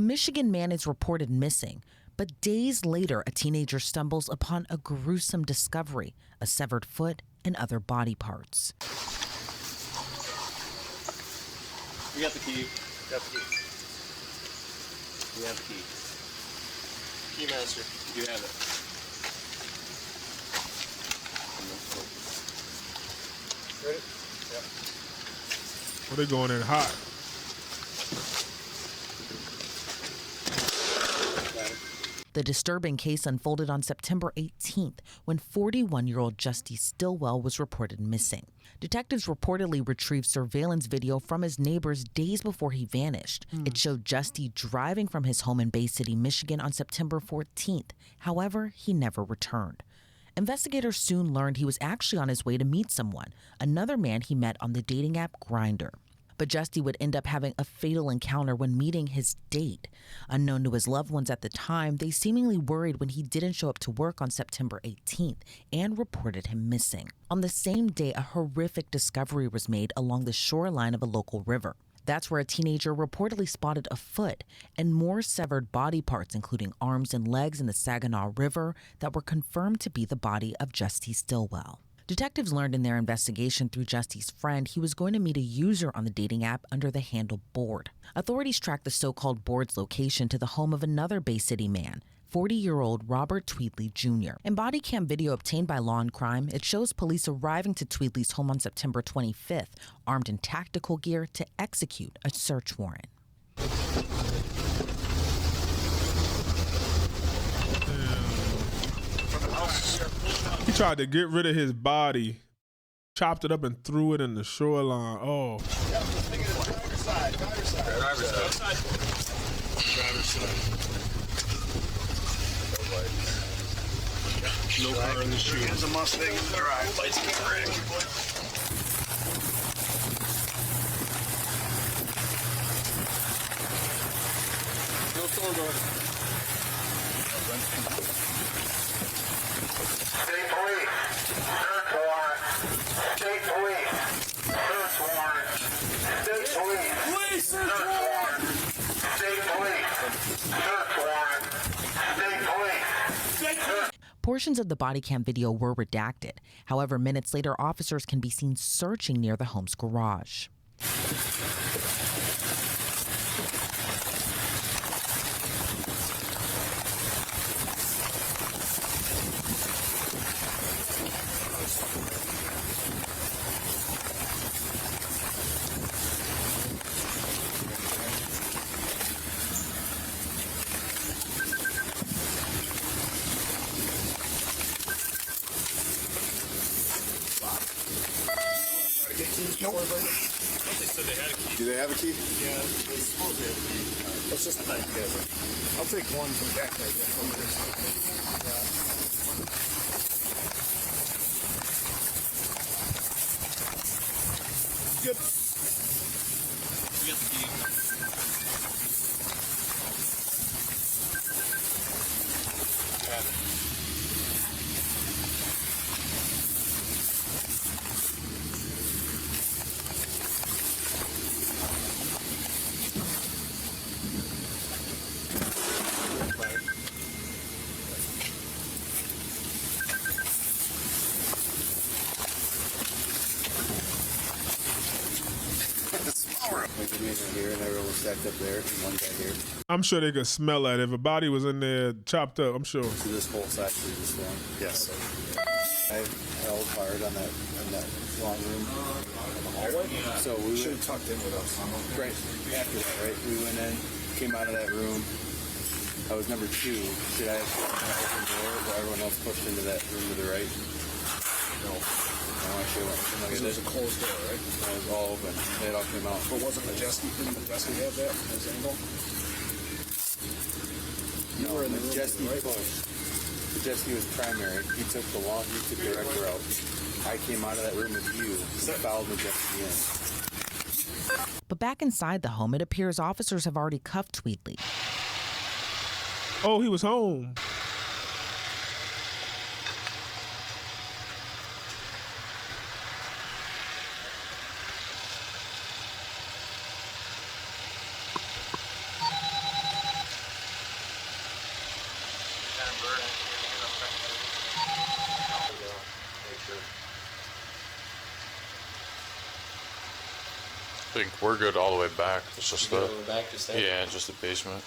Michigan man is reported missing, but days later, a teenager stumbles upon a gruesome discovery, a severed foot and other body parts. We got the key. Got the key. We have the key. Key master. You have it. Ready? Yep. Well, they're going in hot. The disturbing case unfolded on September 18th when 41-year-old Justie Stilwell was reported missing. Detectives reportedly retrieved surveillance video from his neighbors days before he vanished. It showed Justie driving from his home in Bay City, Michigan on September 14th. However, he never returned. Investigators soon learned he was actually on his way to meet someone, another man he met on the dating app Grindr. But Justie would end up having a fatal encounter when meeting his date. Unknown to his loved ones at the time, they seemingly worried when he didn't show up to work on September 18th and reported him missing. On the same day, a horrific discovery was made along the shoreline of a local river. That's where a teenager reportedly spotted a foot and more severed body parts, including arms and legs in the Saginaw River, that were confirmed to be the body of Justie Stilwell. Detectives learned in their investigation through Justie's friend he was going to meet a user on the dating app under the handle Board. Authorities tracked the so-called Board's location to the home of another Bay City man, 40-year-old Robert Tweedly Jr. In Bodycam video obtained by Law and Crime, it shows police arriving to Tweedly's home on September 25th, armed in tactical gear to execute a search warrant. He tried to get rid of his body, chopped it up and threw it in the shoreline. Oh. Yeah, just make it a driver's side. Driver's side. Driver's side. Driver's side. No car in the shoe. There's a Mustang in the drive. Lights get red. No storm door. State police, search warrant. State police, search warrant. State police, search warrant. State police, search warrant. State police, search. Portions of the body cam video were redacted. However, minutes later, officers can be seen searching near the home's garage. Nope. They said they had a key. Do they have a key? Yeah, they supposed to have a key. Let's just not together. I'll take one from back there. Good. We got the key. Got it. Here and everyone was stacked up there. One guy here. I'm sure they could smell that if a body was in there chopped up. I'm sure. So this whole side is this one. Yes. I held hard on that long room. So we should have tucked in with us. Right after that, right? We went in, came out of that room. I was number 2. Did I have an open door, or everyone else pushed into that room to the right? No. I should have went. It was a closed door, right? It was all open. It all came out. But wasn't the Justie? Didn't the Justie have that as angle? No, the Justie pushed. The Justie was primary. He took the direct route. I came out of that room with you. Followed the Justie in. But back inside the home, it appears officers have already cuffed Tweedly. Oh, he was home. I think we're good all the way back. It's just all the way back, just there? Yeah, just the basement.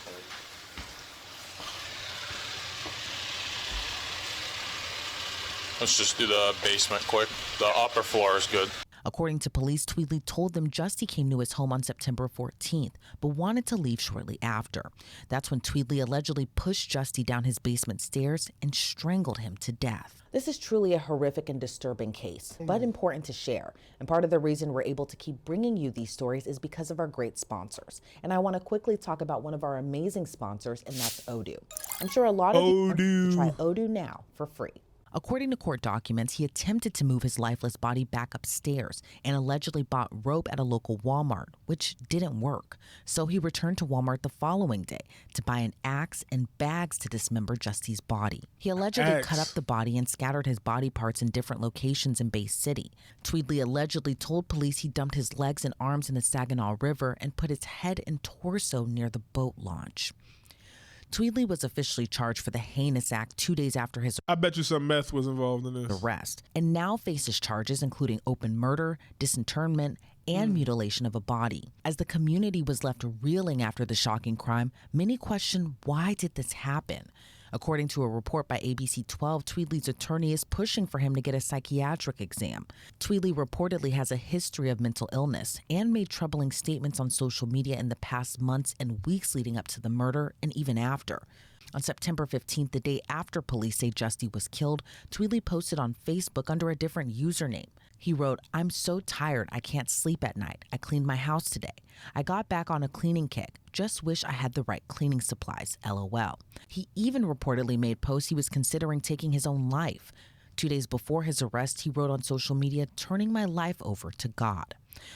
Let's just do the basement quick. The upper floor is good. According to police, Tweedly told them Justie came to his home on September 14th, but wanted to leave shortly after. That's when Tweedly allegedly pushed Justie down his basement stairs and strangled him to death. This is truly a horrific and disturbing case, but important to share. And part of the reason we're able to keep bringing you these stories is because of our great sponsors. And I want to quickly talk about one of our amazing sponsors, and that's Odoo. I'm sure a lot of you want to try Odoo now for free. According to court documents, he attempted to move his lifeless body back upstairs and allegedly bought rope at a local Walmart, which didn't work. So he returned to Walmart the following day to buy an axe and bags to dismember Justie's body. He allegedly cut up the body and scattered his body parts in different locations in Bay City. Tweedly allegedly told police he dumped his legs and arms in the Saginaw River and put his head and torso near the boat launch. Tweedly was officially charged for the heinous act 2 days after his I bet you some meth was involved in this arrest, and now faces charges including open murder, disinterment, and mutilation of a body. As the community was left reeling after the shocking crime, many questioned, why did this happen? According to a report by ABC 12, Tweedly's attorney is pushing for him to get a psychiatric exam. Tweedly reportedly has a history of mental illness and made troubling statements on social media in the past months and weeks leading up to the murder and even after. On September 15th, the day after police say Justie was killed, Tweedly posted on Facebook under a different username. He wrote, "I'm so tired I can't sleep at night. I cleaned my house today. I got back on a cleaning kick. Just wish I had the right cleaning supplies, LOL." He even reportedly made posts he was considering taking his own life. 2 days before his arrest, he wrote on social media, "Turning my life over to God."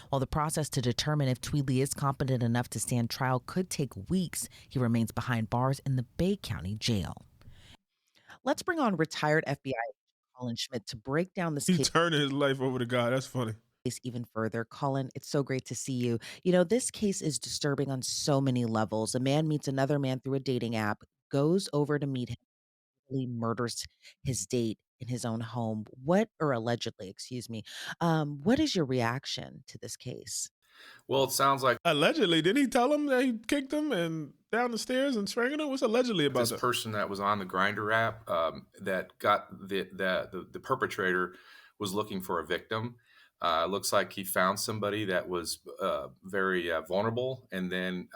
While the process to determine if Tweedly is competent enough to stand trial could take weeks, he remains behind bars in the Bay County Jail. Let's bring on retired FBI agent Colin Schmidt to break down this He's case turning his life over to God. That's funny. even further. Colin, it's so great to see you. You know, this case is disturbing on so many levels. A man meets another man through a dating app, goes over to meet him, really murders his date in his own home. Allegedly, excuse me. What is your reaction to this case? Well, it sounds like Allegedly, didn't he tell him that he kicked him and down the stairs and strangled him? What's allegedly about this that? person that was on the Grindr app that got the perpetrator was looking for a victim. Looks like he found somebody that was very vulnerable, and then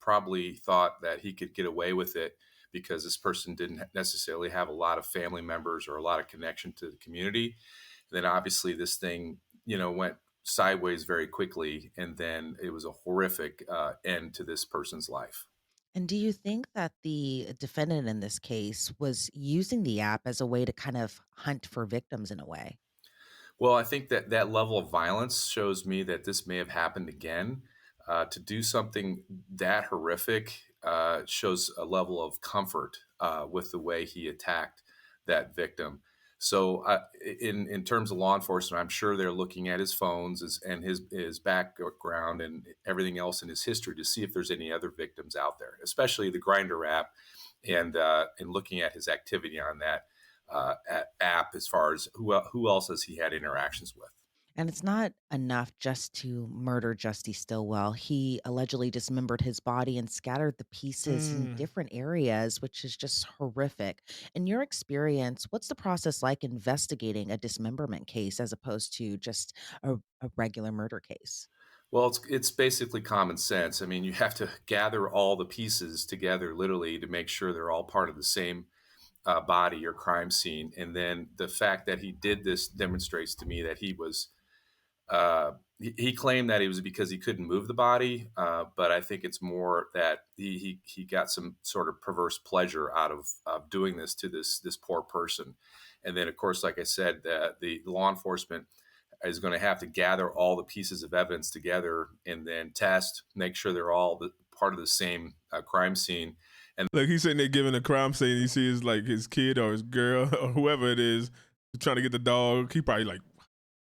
probably thought that he could get away with it because this person didn't necessarily have a lot of family members or a lot of connection to the community. Then obviously this thing, went sideways very quickly, and then it was a horrific end to this person's life. And do you think that the defendant in this case was using the app as a way to kind of hunt for victims in a way? Well, I think that level of violence shows me that this may have happened again. To do something that horrific shows a level of comfort with the way he attacked that victim. So in terms of law enforcement, I'm sure they're looking at his phones and his background and everything else in his history to see if there's any other victims out there, especially the Grindr app, and looking at his activity on that app as far as who else has he had interactions with. And it's not enough just to murder Justie Stilwell. He allegedly dismembered his body and scattered the pieces in different areas, which is just horrific. In your experience, what's the process like investigating a dismemberment case as opposed to just a regular murder case? Well, it's basically common sense. I mean, you have to gather all the pieces together, literally, to make sure they're all part of the same body or crime scene. And then the fact that he did this demonstrates to me that he was. He claimed that it was because he couldn't move the body, but I think it's more that he got some sort of perverse pleasure out of doing this to this poor person. And then, of course, like I said, the law enforcement is going to have to gather all the pieces of evidence together and then test, make sure they're all part of the same crime scene. And like he's sitting there giving a crime scene, he sees like his kid or his girl or whoever it is trying to get the dog. He probably like,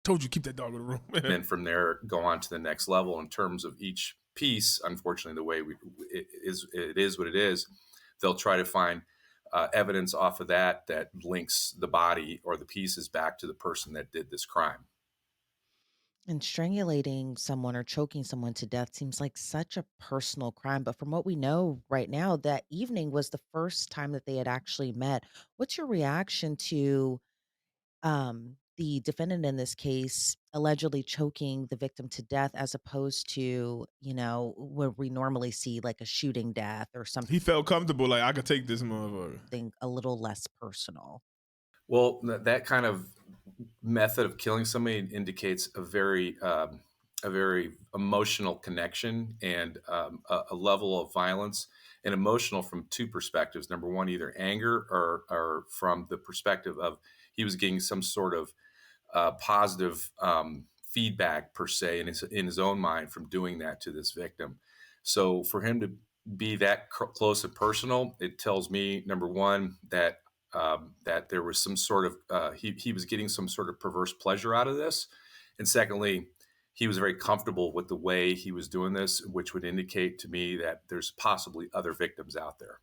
told you keep that dog in the room. And then from there, go on to the next level in terms of each piece. Unfortunately, the way it is what it is. They'll try to find evidence off of that links the body or the pieces back to the person that did this crime. And strangulating someone or choking someone to death seems like such a personal crime. But from what we know right now, that evening was the first time that they had actually met. What's your reaction to the defendant in this case allegedly choking the victim to death as opposed to, where we normally see like a shooting death or He felt comfortable, like, I could take this motherfucker. something a little less personal? Well, that kind of method of killing somebody indicates a very emotional connection and a level of violence, and emotional from two perspectives. Number one, either anger or from the perspective of he was getting some sort of positive feedback per se in his own mind from doing that to this victim. So for him to be that close and personal, it tells me, number one, that that there was some sort of he was getting some sort of perverse pleasure out of this, and secondly, he was very comfortable with the way he was doing this, which would indicate to me that there's possibly other victims out there.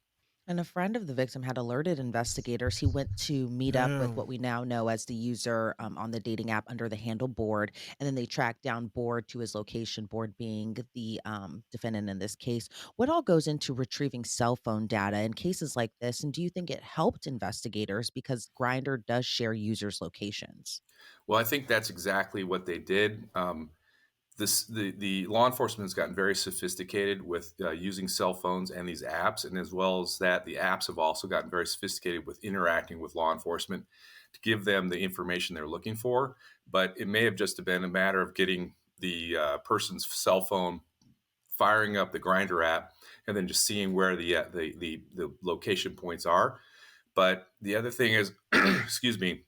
And a friend of the victim had alerted investigators. He went to meet up with what we now know as the user on the dating app under the handle Board. And then they tracked down Board to his location, Board being the defendant in this case. What all goes into retrieving cell phone data in cases like this? And do you think it helped investigators because Grindr does share users' locations? Well, I think that's exactly what they did. The law enforcement has gotten very sophisticated with using cell phones and these apps, and as well as that, the apps have also gotten very sophisticated with interacting with law enforcement to give them the information they're looking for. But it may have just been a matter of getting the person's cell phone, firing up the Grindr app, and then just seeing where the location points are. But the other thing is, excuse me,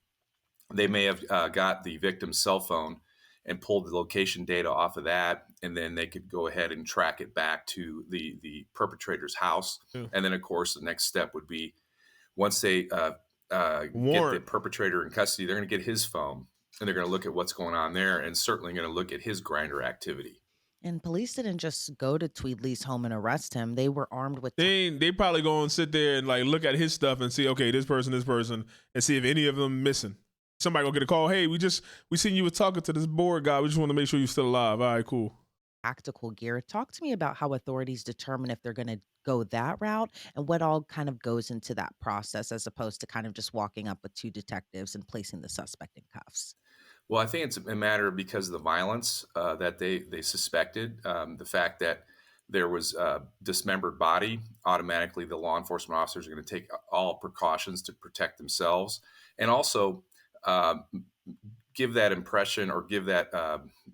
they may have got the victim's cell phone and pulled the location data off of that, and then they could go ahead and track it back to the perpetrator's house. Yeah. And then, of course, the next step would be once they get the perpetrator in custody, they're going to get his phone, and they're going to look at what's going on there, and certainly going to look at his Grindr activity. And police didn't just go to Tweedley's home and arrest him. They were armed with... They probably go and sit there and like look at his stuff and see, okay, this person, and see if any of them missing. Somebody gonna get a call. Hey, we seen you were talking to this Board guy. We just want to make sure you're still alive. All right, cool. Tactical gear. Talk to me about how authorities determine if they're going to go that route and what all kind of goes into that process as opposed to kind of just walking up with two detectives and placing the suspect in cuffs. Well, I think it's a matter because of the violence that they suspected, the fact that there was a dismembered body. Automatically, the law enforcement officers are going to take all precautions to protect themselves, and also give that impression or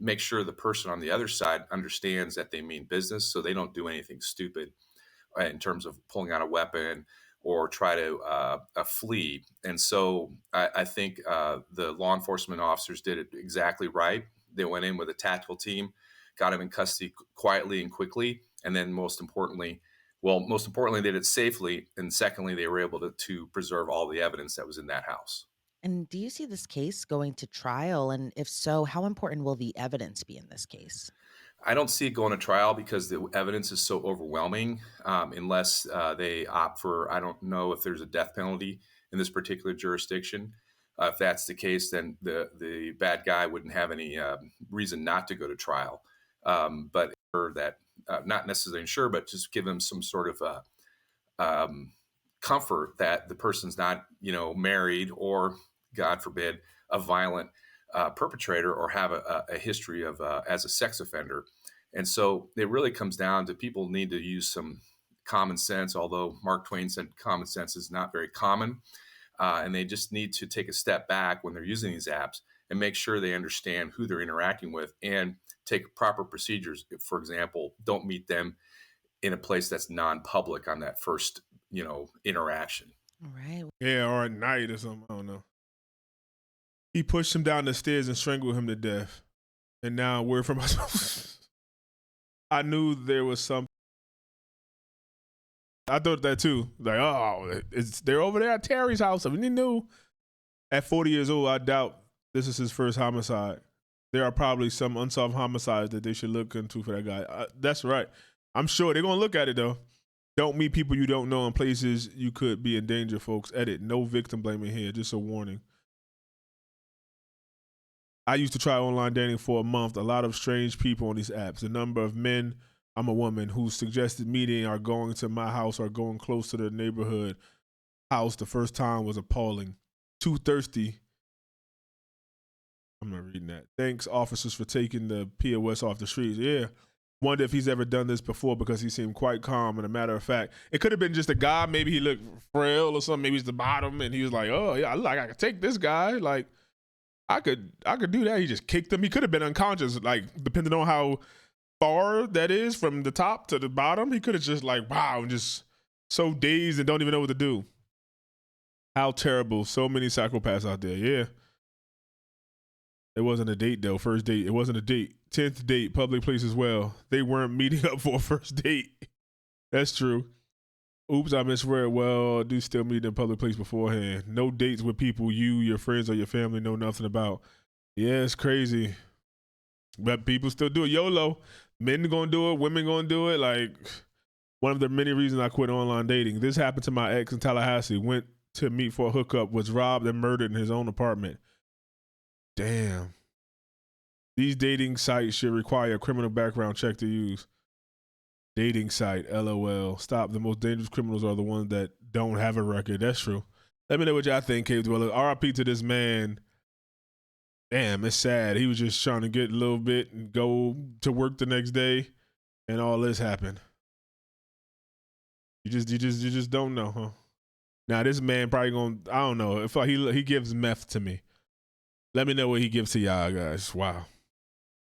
make sure the person on the other side understands that they mean business, so they don't do anything stupid in terms of pulling out a weapon or try to flee. And so I think the law enforcement officers did it exactly right. They went in with a tactical team, got him in custody quietly and quickly, and then most importantly, they did it safely, and secondly, they were able to preserve all the evidence that was in that house. And do you see this case going to trial? And if so, how important will the evidence be in this case? I don't see it going to trial because the evidence is so overwhelming, unless they opt for, I don't know if there's a death penalty in this particular jurisdiction. If that's the case, then the bad guy wouldn't have any reason not to go to trial. But that, not necessarily sure, but just give them some sort of comfort that the person's not, married or, God forbid, a violent perpetrator or have a history of as a sex offender. And so it really comes down to people need to use some common sense, although Mark Twain said common sense is not very common. And they just need to take a step back when they're using these apps and make sure they understand who they're interacting with and take proper procedures. For example, don't meet them in a place that's non-public on that first, interaction. All right. Yeah, or at night or something. I don't know. He pushed him down the stairs and strangled him to death. And now word from myself. I knew there was something. I thought that too. Like, oh, they're over there at Terry's house. I mean, he knew. At 40 years old, I doubt this is his first homicide. There are probably some unsolved homicides that they should look into for that guy. That's right. I'm sure they're going to look at it, though. Don't meet people you don't know in places you could be in danger, folks. Edit. No victim blaming here. Just a warning. I used to try online dating for a month. A lot of strange people on these apps. The number of men, I'm a woman, who suggested meeting or going to my house or going close to the neighborhood house the first time was appalling. Too thirsty. I'm not reading that. Thanks, officers, for taking the POS off the streets. Yeah. Wonder if he's ever done this before because he seemed quite calm. And a matter of fact, it could have been just a guy. Maybe he looked frail or something. Maybe he's the bottom and he was like, oh, yeah, I could take this guy. Like, I could do that. He just kicked him. He could have been unconscious, like, depending on how far that is from the top to the bottom. He could have just like, wow, and just so dazed and don't even know what to do. How terrible. So many psychopaths out there. Yeah. It wasn't a date, though. First date. It wasn't a date. 10th date, public place as well. They weren't meeting up for a first date. That's true. Oops, I misread. Well, do still meet in a public place beforehand. No dates with people you, your friends, or your family know nothing about. Yeah, it's crazy. But people still do it. YOLO. Men gonna do it. Women gonna do it. Like, one of the many reasons I quit online dating. This happened to my ex in Tallahassee. Went to meet for a hookup. Was robbed and murdered in his own apartment. Damn. These dating sites should require a criminal background check to use. Dating site, LOL. Stop. The most dangerous criminals are the ones that don't have a record. That's true. Let me know what y'all think, Cave Dweller. RIP to this man. Damn, it's sad. He was just trying to get a little bit and go to work the next day, and all this happened. You just don't know, huh? Now this man probably gonna, I don't know. If he gives meth to me. Let me know what he gives to y'all guys. Wow.